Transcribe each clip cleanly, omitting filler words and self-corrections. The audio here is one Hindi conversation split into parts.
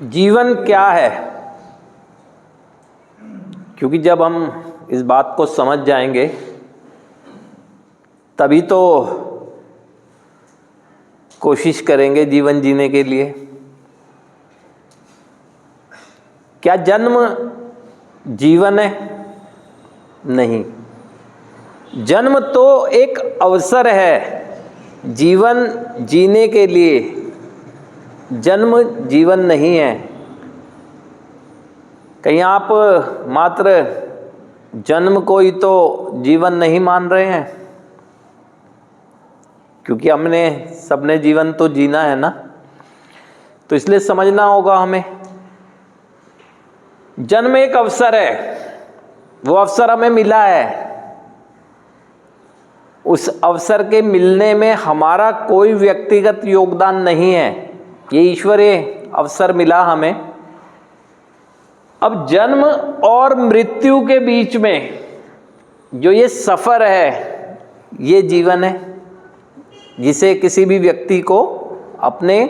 जीवन क्या है? क्योंकि जब हम इस बात को समझ जाएंगे तभी तो कोशिश करेंगे जीवन जीने के लिए। क्या जन्म जीवन है? नहीं, जन्म तो एक अवसर है जीवन जीने के लिए, जन्म जीवन नहीं है। कहीं आप मात्र जन्म को ही तो जीवन नहीं मान रहे हैं? क्योंकि हमने सबने जीवन तो जीना है ना, तो इसलिए समझना होगा हमें। जन्म एक अवसर है, वो अवसर हमें मिला है। उस अवसर के मिलने में हमारा कोई व्यक्तिगत योगदान नहीं है, ये ईश्वरीय अवसर मिला हमें। अब जन्म और मृत्यु के बीच में जो ये सफर है, ये जीवन है जिसे किसी भी व्यक्ति को अपने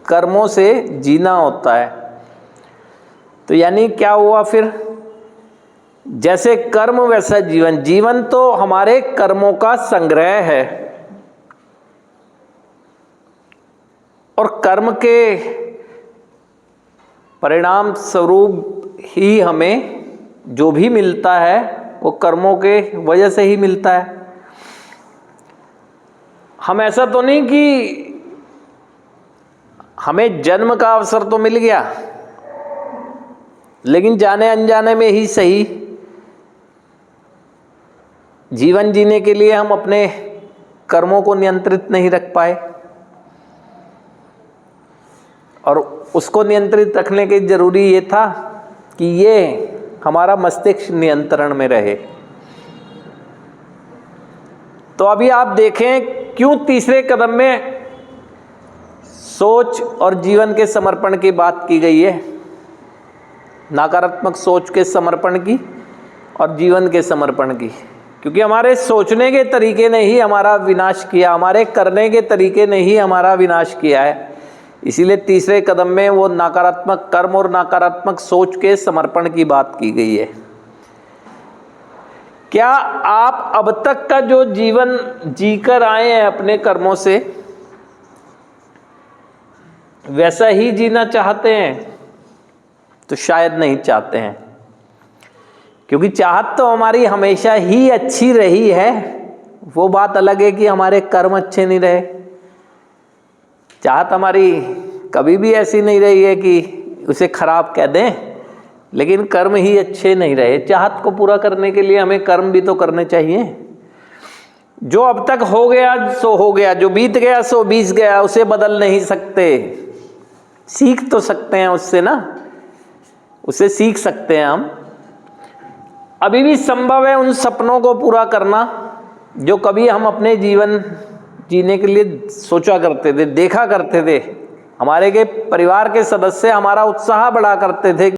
कर्मों से जीना होता है। तो यानी क्या हुआ फिर? जैसे कर्म वैसा जीवन। जीवन तो हमारे कर्मों का संग्रह है और कर्म के परिणाम स्वरूप ही हमें जो भी मिलता है वो कर्मों के वजह से ही मिलता है। हम ऐसा तो नहीं कि हमें जन्म का अवसर तो मिल गया, लेकिन जाने अनजाने में ही सही जीवन जीने के लिए हम अपने कर्मों को नियंत्रित नहीं रख पाए, और उसको नियंत्रित रखने के जरूरी ये था कि ये हमारा मस्तिष्क नियंत्रण में रहे। तो अभी आप देखें क्यों तीसरे कदम में सोच और जीवन के समर्पण की बात की गई है। नकारात्मक सोच के समर्पण की और जीवन के समर्पण की, क्योंकि हमारे सोचने के तरीके ने ही हमारा विनाश किया, हमारे करने के तरीके ने ही हमारा विनाश किया है। इसीलिए तीसरे कदम में वो नकारात्मक कर्म और नकारात्मक सोच के समर्पण की बात की गई है। क्या आप अब तक का जो जीवन जीकर आए हैं अपने कर्मों से, वैसा ही जीना चाहते हैं? तो शायद नहीं चाहते हैं, क्योंकि चाहत तो हमारी हमेशा ही अच्छी रही है। वो बात अलग है कि हमारे कर्म अच्छे नहीं रहे। चाहत हमारी कभी भी ऐसी नहीं रही है कि उसे खराब कह दें, लेकिन कर्म ही अच्छे नहीं रहे। चाहत को पूरा करने के लिए हमें कर्म भी तो करने चाहिए। जो अब तक हो गया सो हो गया, जो बीत गया सो बीत गया, उसे बदल नहीं सकते। सीख तो सकते हैं उससे ना, उसे सीख सकते हैं हम। अभी भी संभव है उन सपनों को पूरा करना जो कभी हम अपने जीवन जीने के लिए सोचा करते थे, देखा करते थे। हमारे के परिवार के सदस्य हमारा उत्साह बढ़ा करते थे।